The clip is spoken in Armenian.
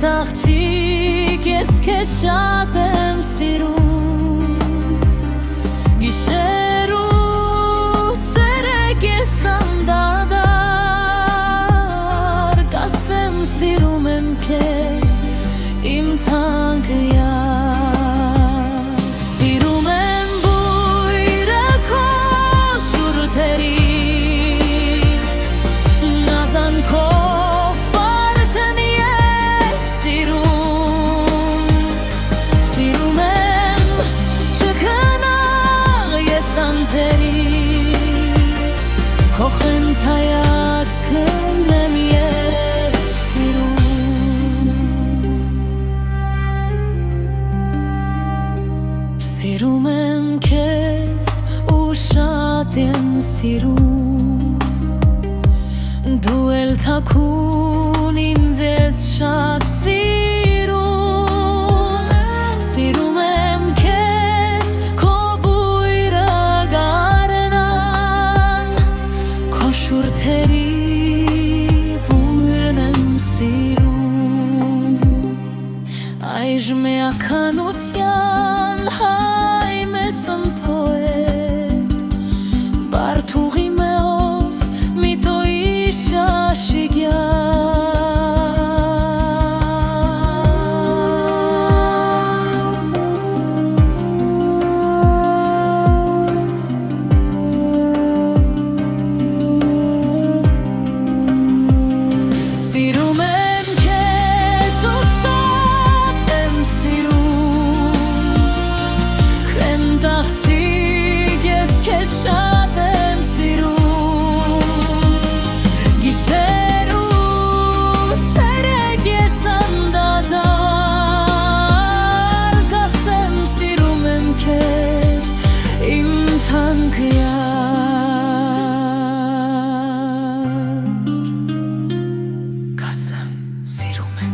աղջիկ ես քեզ շատ եմ սիրում Գիշեր ու ցերեկ ես անդադար Կասեմ սիրում եմ քեզ իմ թանկը յար Սիրում եմ բույրը քո շուրթերին Նազանքով պարդն ես սիրում Սիրում եմ չքնաղ ես անթերին Քո խենթայացքն եմ ես Սիրում եմ քեզ ու շատ եմ սիրում Դու էլ թաքուն ինձ ես շատ սիրում Սիրում եմ քեզ քո բույրը գարնան Քո շուրթերի բույրն եմ սիրում Այժմ էականության հայ մեծն պոետ Բարդուղի մեոս միտոյի շաշիգյա Սիրում եմ քեզ ու շատ եմ սիրում Խենթ աղջիկ ես քեզ շատ եմ սիրում Գիշեր ու ցերեկ ես անդադար Կասեմ սիրում եմ քեզ իմ թանկը յար Կասեմ սիրում եմ